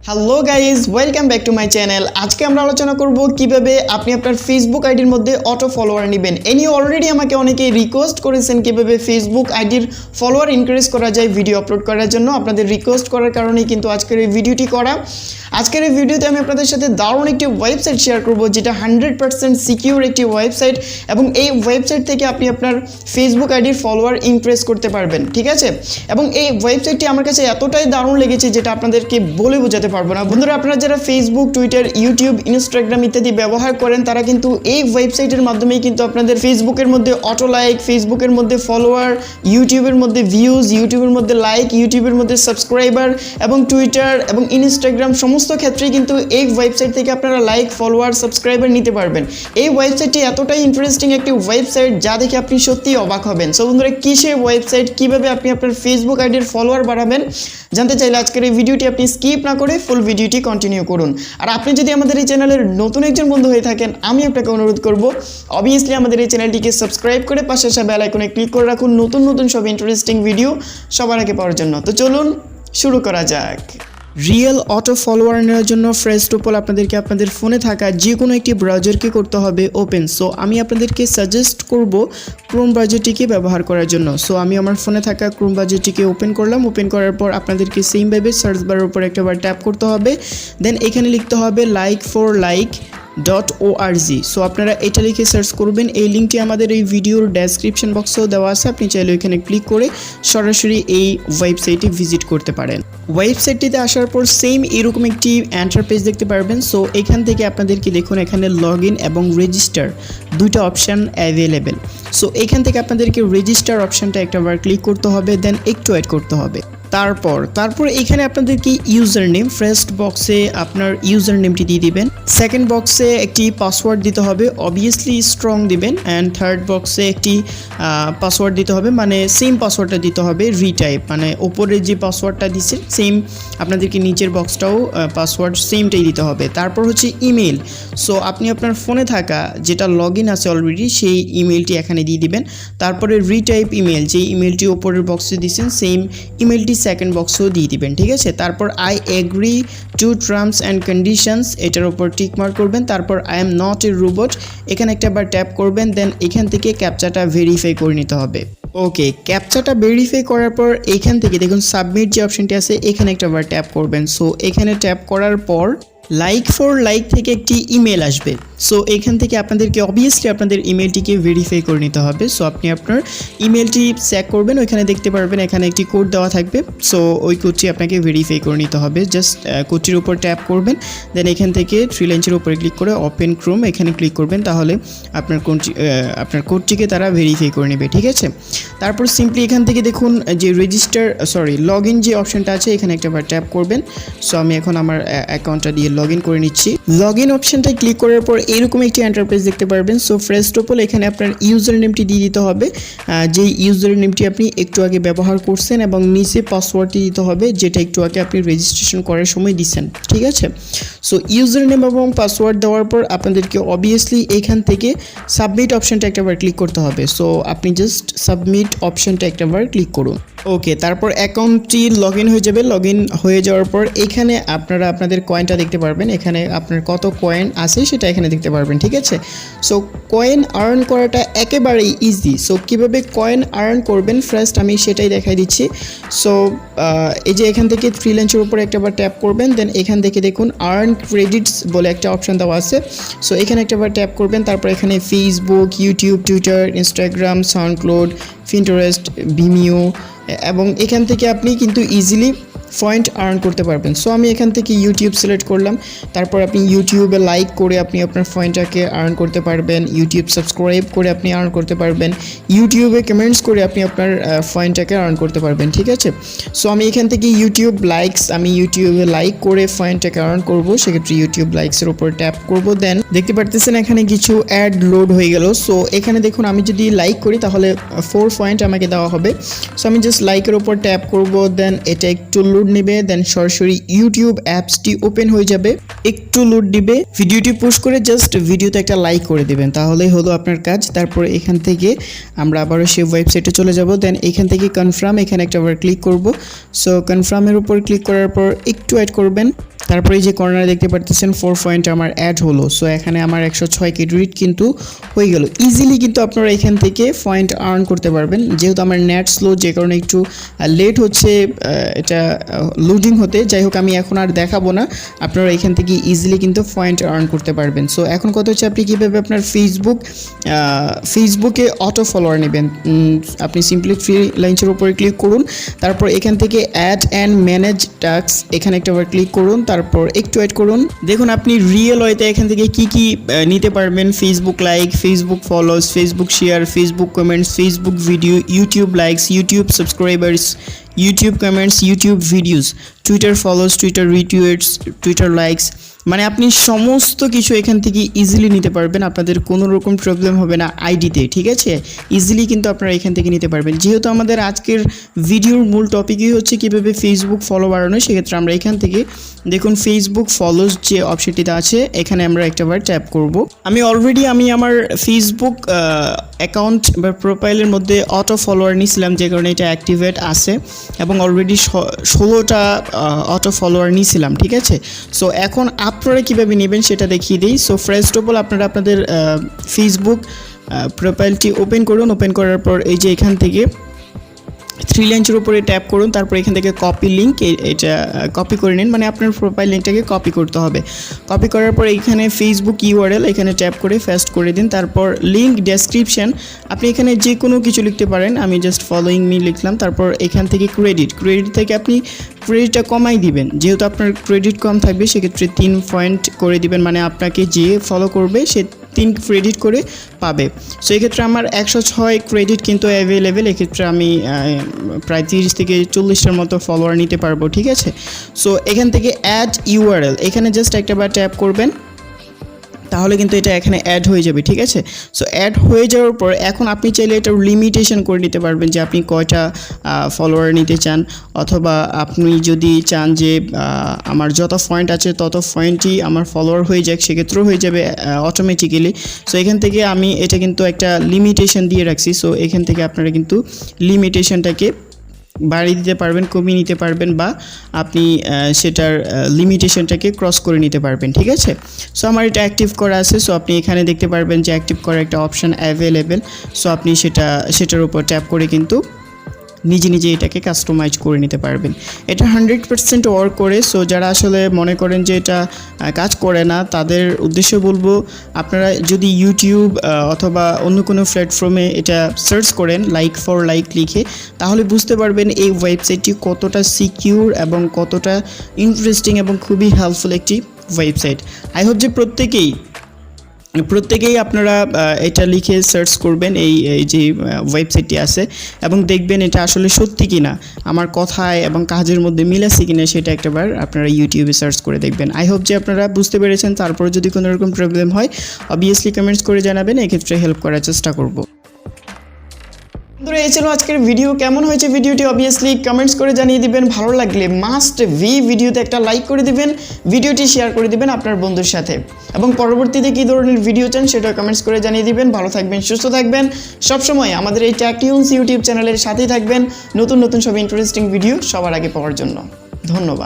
Hello guys, welcome back to my channel. আজকে আমরা আলোচনা করব কিভাবে আপনি আপনার ফেসবুক আইডির মধ্যে অটো ফলোয়ার নেবেন। এ নিয়ে অলরেডি আমাকে অনেকেই রিকোয়েস্ট করেছেন কিভাবে ফেসবুক আইডির ফলোয়ার ইনক্রিজ করা যায় ভিডিও আপলোড করার জন্য। আপনাদের রিকোয়েস্ট করার কারণেই কিন্তু আজকের এই ভিডিওটি করা। আজকের এই ভিডিওতে আমি আপনাদের সাথে দারুণ একটি ওয়েবসাইট শেয়ার করব, যেটা 100% সিকিউর একটি ওয়েবসাইট, এবং এই ওয়েবসাইট থেকে আপনি আপনার ফেসবুক আইডির ফলোয়ার ইনক্রিজ করতে পারবেন, ঠিক আছে। এবং এই ওয়েবসাইটটি আমার কাছে এতটাই দারুণ লেগেছে যেটা আপনাদেরকে বলে বোঝাতে পারবো না। বন্ধুরা, আপনারা যারা ফেসবুক, টুইটার, ইউটিউব, ইনস্টাগ্রাম ইত্যাদি ব্যবহার করেন, তারা কিন্তু এই ওয়েবসাইটের মাধ্যমেই কিন্তু আপনাদের ফেসবুকের মধ্যে অটো লাইক, ফেসবুকের মধ্যে ফলোয়ার, ইউটিউবের মধ্যে ভিউজ, ইউটিউবের মধ্যে লাইক, ইউটিউবের মধ্যে সাবস্ক্রাইবার, এবং টুইটার এবং ইনস্টাগ্রাম সমস্ত ক্ষেত্রেই কিন্তু এই ওয়েবসাইট থেকে আপনারা লাইক, ফলোয়ার, সাবস্ক্রাইবার নিতে পারবেন। এই ওয়েবসাইটটি এতটাই ইন্টারেস্টিং একটি ওয়েবসাইট যা দেখে আপনি সত্যিই অবাক হবেন। সো বন্ধুরা, কিসের ওয়েবসাইট, কিভাবে আপনি আপনার ফেসবুক আইডির ফলোয়ার বাড়াবেন, জানতে চাইলে আজকের এই ভিডিওটি আপনি স্কিপ না করে ফুল ভিডিওটি কন্টিনিউ করুন। আর আপনি যদি আমাদের এই চ্যানেলের নতুন একজন বন্ধু হয়ে থাকেন, আমি আপনাকে অনুরোধ করব অবভিয়াসলি আমাদের এই চ্যানেলটিকে সাবস্ক্রাইব করে পাশে আসা বেল আইকনে ক্লিক করে রাখুন নতুন নতুন সব ইন্টারেস্টিং ভিডিও সবার আগে পাওয়ার জন্য। তো চলুন শুরু করা যাক। রিয়েল অটো ফলোয়ার নেওয়ার জন্য ফার্স্ট অফ অল আপনাদেরকে আপনাদের ফোনে থাকা যে কোনো একটি ব্রাউজারকে করতে হবে ওপেন। সো আমি আপনাদেরকে সাজেস্ট করব ক্রোম ব্রাউজারটিকে ব্যবহার করার জন্য। সো আমি আমার ফোনে থাকা ক্রোম ব্রাউজারটিকে ওপেন করলাম। ওপেন করার পর আপনাদেরকে সেমভাবে সার্চ বারের উপর একটাবার ট্যাপ করতে হবে। দেন এখানে লিখতে হবে like4like.org। সো আপনারা এটা লিখে সার্চ করবেন। এই লিঙ্কটি আমাদের এই ভিডিওর ডেসক্রিপশন বক্সেও দেওয়া আছে, আপনি চাইলে এখানে ক্লিক করে সরাসরি এই ওয়েবসাইটে ভিজিট করতে পারেন। ওয়েবসাইটটিতে আসার পর সেম এরকম একটি ইন্টারফেস দেখতে পারবেন। সো এখান থেকে আপনাদেরকে দেখুন এখানে লগ ইন এবং রেজিস্টার দুটো অপশান অ্যাভেলেবেল। সো এখান থেকে আপনাদেরকে রেজিস্টার অপশানটা একটাবার ক্লিক করতে হবে, দেন একটু ওয়েট করতে হবে। তারপর এখানে আপনাদেরকে ইউজার নেম, ফার্স্ট বক্সে আপনার ইউজার নেমটি দিয়ে দিবেন, সেকেন্ড বক্সে একটি পাসওয়ার্ড দিতে হবে, অবভিয়াসলি স্ট্রং দিবেন, অ্যান্ড থার্ড বক্সে একটি পাসওয়ার্ড দিতে হবে, মানে সেম পাসওয়ার্ডটা দিতে হবে রিটাইপ, মানে ওপরে যে পাসওয়ার্ডটা দিচ্ছেন সেম আপনাদেরকে নিচের বক্সটাও পাসওয়ার্ড সেমটাই দিতে হবে। তারপর হচ্ছে ইমেল। সো আপনি আপনার ফোনে থাকা যেটা লগ ইন আছে অলরেডি সেই ইমেলটি এখানে দিয়ে দিবেন। তারপরে রিটাইপ ইমেল, যে ইমেলটি ওপরের বক্সে দিচ্ছেন সেম ইমেলটি সেকেন্ড বক্সও দিয়ে দিবেন, ঠিক আছে। তারপর I agree to terms and conditions, এটার উপর টিক মার্ক করবেন। তারপর I am not a robot, এখানে একটাবার ট্যাপ করবেন। দেন এখান থেকে ক্যাপচাটা ভেরিফাই করে নিতে হবে। ওকে, ক্যাপচাটা ভেরিফাই করার পর এইখান থেকে দেখুন সাবমিট যে অপশনটি আছে এখানে একটাবার ট্যাপ করবেন। সো এখানে ট্যাপ করার পর like4like থেকে একটি ইমেল আসবে। সো এখান থেকে আপনাদেরকে অবভিয়াসলি আপনাদের ইমেলটিকে ভেরিফাই করে নিতে হবে। সো আপনি আপনার ইমেলটি চেক করবেন, ওইখানে দেখতে পারবেন এখানে একটি কোড দেওয়া থাকবে। সো ওই কোডটি আপনাকে ভেরিফাই করে নিতে হবে। জাস্ট কোডটির উপর ট্যাপ করবেন, দেন এখান থেকে থ্রি লাইনসের উপরে ক্লিক করে ওপেন ক্রোম এখানে ক্লিক করবেন, তাহলে আপনার কোডটিকে তারা ভেরিফাই করে নেবে, ঠিক আছে। তারপর সিম্পলি এখান থেকে দেখুন যে লগ ইন যে অপশনটা আছে এখানে একটাবার ট্যাপ করবেন। সো আমি এখন আমার অ্যাকাউন্টটা দিয়ে লগ ইন করে নিচ্ছি। লগ ইন অপশনটায় ক্লিক করার পর এরকম একটি ইন্টারফেস দেখতে পারবেন। সো ফার্স্ট অফ অল এখানে আপনার ইউজার নেমটি দিয়ে দিতে হবে, যেই ইউজার নেমটি আপনি একটু আগে ব্যবহার করছেন, এবং নিচে পাসওয়ার্ডটি দিতে হবে যেটা একটু আগে আপনি রেজিস্ট্রেশন করার সময় দিচ্ছেন, ঠিক আছে। সো ইউজার নেম এবং পাসওয়ার্ড দেওয়ার পর আপনাদেরকে অবভিয়াসলি এখান থেকে সাবমিট অপশনটা একটাবার ক্লিক করতে হবে। সো আপনি জাস্ট সাবমিট অপশনটা একটাবার ক্লিক করুন। ওকে, তারপর অ্যাকাউন্টটি লগ ইন হয়ে যাবে। লগ ইন হয়ে যাওয়ার পর এখানে আপনারা আপনাদের কয়েনটা দেখতে পারবেন, এখানে আপনার কত কয়েন আছে সেটা এখানে দেখতে পারবেন, ঠিক আছে। সো কয়েন আর্ন করাটা একেবারেই ইজি। সো কীভাবে কয়েন আর্ন করবেন ফার্স্ট আমি সেটাই দেখাই দিচ্ছি। সো এই যে এখান থেকে থ্রি লাইনসের উপরে একটাবার ট্যাপ করবেন, দেন এখান থেকে দেখুন আর্ন ক্রেডিটস বলে একটা অপশান দেওয়া আছে। সো এখানে একটাবার ট্যাপ করবেন। তারপর এখানে Facebook, YouTube, Twitter, Instagram, SoundCloud, Pinterest, Vimeo, এবং এখান থেকে আপনি কিন্তু ইজিলি পয়েন্ট আর্ন করতে পারবেন। সো আমি এখান থেকে ইউটিউব সিলেক্ট করলাম। তারপর আপনি ইউটিউবে লাইক করে আপনি আপনার পয়েন্টটাকে আর্ন করতে পারবেন, ইউটিউব সাবস্ক্রাইব করে আপনি আর্ন করতে পারবেন, ইউটিউবে কমেন্টস করে আপনি আপনার পয়েন্টটাকে আর্ন করতে পারবেন, ঠিক আছে। সো আমি এখান থেকে আমি ইউটিউবে লাইক করে পয়েন্টটাকে আর্ন করব, সেক্ষেত্রে ইউটিউব লাইকসের উপর ট্যাপ করব। দেন দেখতে পারতেছেন এখানে কিছু অ্যাড লোড হয়ে গেল। সো এখানে দেখুন আমি যদি লাইক করি তাহলে 4 পয়েন্ট আমাকে দেওয়া হবে। সো আমি জাস্ট লাইকের উপর ট্যাপ করব, দেন এটা একটু লোড নেবে, দেন সরাসরি ইউটিউব অ্যাপসটি ওপেন হয়ে যাবে। একটু লোড দিবে, ভিডিওটি পুশ করে জাস্ট ভিডিওতে একটা লাইক করে দেবেন, তাহলেই হলো আপনার কাজ। তারপর এখান থেকে আমরা আবারও সেই ওয়েবসাইটে চলে যাব। দেন এখান থেকে কনফার্ম এখানে একটা আবার ক্লিক করব। সো কনফার্মের উপর ক্লিক করার পর একটু ওয়েট করবেন। তারপরে এই যে কর্নারে দেখতে পারতেছেন 4 পয়েন্ট আমার অ্যাড হলো। সো এখানে আমার 106 ক্রেডিট কিন্তু হয়ে গেল। ইজিলি কিন্তু আপনারা এখান থেকে পয়েন্ট আর্ন করতে পারবেন। যেহেতু আমার নেট স্লো, যে কারণে একটু লেট হচ্ছে এটা লোডিং হতে। যাই হোক, আমি এখন আর দেখাবো না, আপনারা এখান থেকে ইজিলি কিন্তু পয়েন্ট আর্ন করতে পারবেন। সো এখন কথা হচ্ছে আপনি কীভাবে আপনার ফেসবুকে অটো ফলোয়ার নেবেন। আপনি সিম্পলি থ্রি লাইন্সের উপরে ক্লিক করুন, তারপর এখান থেকে অ্যাড অ্যান্ড ম্যানেজ টাস্ক এখানে একটা বার ক্লিক করুন, তারপর একটু ওয়েট করুন। দেখুন আপনি রিয়েল ওয়েতে এখান থেকে কি নিতে পারবেন। Facebook like, Facebook follows, Facebook share, Facebook comments, Facebook video, YouTube likes, YouTube subscribers, YouTube comments, YouTube videos, Twitter follows, Twitter retweets, Twitter likes, মানে আপনি সমস্ত কিছু এখান থেকে ইজিলি নিতে পারবেন। আপনাদের কোনো রকম প্রবলেম হবে না আইডিতে, ঠিক আছে? ইজিলি কিন্তু আপনারা এখান থেকে নিতে পারবেন। যেহেতু আমাদের আজকের ভিডিওর মূল টপিকই হচ্ছে কীভাবে ফেসবুক ফলো বাড়ানো, সেক্ষেত্রে আমরা এখান থেকে দেখুন ফেসবুক ফলোজ যে অপশনটিতে আছে, এখানে আমরা একটাবার ট্যাপ করব। আমি আমার ফেসবুক অ্যাকাউন্ট বা প্রোফাইলের মধ্যে অটো ফলোয়ার নিয়েছিলাম, যে কারণে এটা অ্যাক্টিভেট আছে, এবং অলরেডি 16টা অটো ফলোয়ার নিয়েছিলাম, ঠিক আছে? সো এখন আপনারা কীভাবে নেবেন সেটা দেখিয়ে দিই। সো ফার্স্ট অফ অল আপনারা আপনাদের ফেসবুক প্রোফাইলটি ওপেন করুন। ওপেন করার পর এই যে এখান থেকে থ্রি লাইন্সের উপরে ট্যাপ করুন, তারপর এখান থেকে কপি লিঙ্ক, এটা কপি করে নিন, মানে আপনার প্রোফাইল লিঙ্কটাকে কপি করতে হবে। কপি করার পর এখানে ফেসবুক ইউআরএল এখানে ট্যাপ করে পেস্ট করে দিন। তারপর লিঙ্ক ডেসক্রিপশন, আপনি এখানে যে কোনো কিছু লিখতে পারেন, আমি জাস্ট ফলোইং মি লিখলাম। তারপর এখান থেকে ক্রেডিট থেকে আপনি ক্রেডিটটা কমাই দিবেন। যেহেতু আপনার ক্রেডিট কম থাকবে, সেক্ষেত্রে 3 পয়েন্ট করে দিবেন, মানে আপনাকে যে ফলো করবে সে 3 ক্রেডিট করে পাবে। সো এক্ষেত্রে আমার 106 ক্রেডিট কিন্তু অ্যাভেলেবেল। এক্ষেত্রে আমি প্রায় 30 থেকে 40টার মতো ফলোয়ার নিতে পারবো, ঠিক আছে? সো এখান থেকে অ্যাড ইউআরএল এখানে জাস্ট একটাবার ট্যাপ করবেন, তাহলে কিন্তু এটা এখানে অ্যাড হয়ে যাবে, ঠিক আছে? সো অ্যাড হয়ে যাওয়ার পর এখন আপনি চাইলে এটা লিমিটেশন করে নিতে পারবেন যে আপনি কয়টা ফলোয়ার নিতে চান, অথবা আপনি যদি চান যে আমার যত পয়েন্ট আছে তত পয়েন্টই আমার ফলোয়ার হয়ে যাক, সেক্ষেত্রেও হয়ে যাবে অটোমেটিক্যালি। সো এখান থেকে আমি এটা কিন্তু একটা লিমিটেশন দিয়ে রাখছি। সো এখান থেকে আপনারা কিন্তু লিমিটেশনটাকে বাড়িয়ে দিতে পারবেন, কমিয়ে নিতে পারবেন, বা আপনি সেটার লিমিটেশনটাকে ক্রস করে নিতে পারবেন, ঠিক আছে? সো আমার এটা অ্যাক্টিভ করা আছে। সো আপনি এখানে দেখতে পারবেন যে অ্যাক্টিভ করার একটা অপশান অ্যাভেলেবেল। সো আপনি সেটার উপর ট্যাপ করে কিন্তু নিজে এটাকে কাস্টমাইজ করে নিতে পারবেন। এটা 100% ওয়ার্ক করে। সো যারা আসলে মনে করেন যে এটা কাজ করে না, তাদের উদ্দেশ্যে বলবো, আপনারা যদি ইউটিউব অথবা অন্য কোনো প্ল্যাটফর্মে এটা সার্চ করেন লাইক ফর লাইক লিখে, তাহলে বুঝতে পারবেন এই ওয়েবসাইটটি কতটা সিকিউর এবং কতটা ইন্টারেস্টিং এবং খুবই হেল্পফুল একটি ওয়েবসাইট। আই হোপ যে প্রত্যেকেই আপনারা এটা লিখে সার্চ করবেন এই যে ওয়েবসাইটটি আছে, এবং দেখবেন এটা আসলে সত্যি কিনা, আমার কথায় এবং কাজের মধ্যে মিল আছে কিনা, সেটা একটাবার আপনারা ইউটিউবে সার্চ করে দেখবেন। আই হোপ যে আপনারা বুঝতে পেরেছেন। তারপরে যদি কোনো রকম প্রবলেম হয় অবভিয়াসলি কমেন্টস করে জানাবেন, এক্ষেত্রে হেল্প করার চেষ্টা করব। বন্ধুরা, এই ছিল আজকের ভিডিও। কেমন হয়েছে ভিডিওটি অবভিয়াসলি কমেন্টস করে জানিয়ে দিবেন। ভালো লাগলে মাস্ট ভিডিওতে একটা লাইক করে দিবেন, ভিডিওটি শেয়ার করে দিবেন আপনার বন্ধুর সাথে, এবং পরবর্তীতে কী ধরনের ভিডিও চান সেটা কমেন্টস করে জানিয়ে দিবেন। ভালো থাকবেন, সুস্থ থাকবেন, সবসময় আমাদের এই টেকটিউনস ইউটিউব চ্যানেলের সাথেই থাকবেন নতুন সব ইন্টারেস্টিং ভিডিও সবার আগে পাওয়ার জন্য। ধন্যবাদ।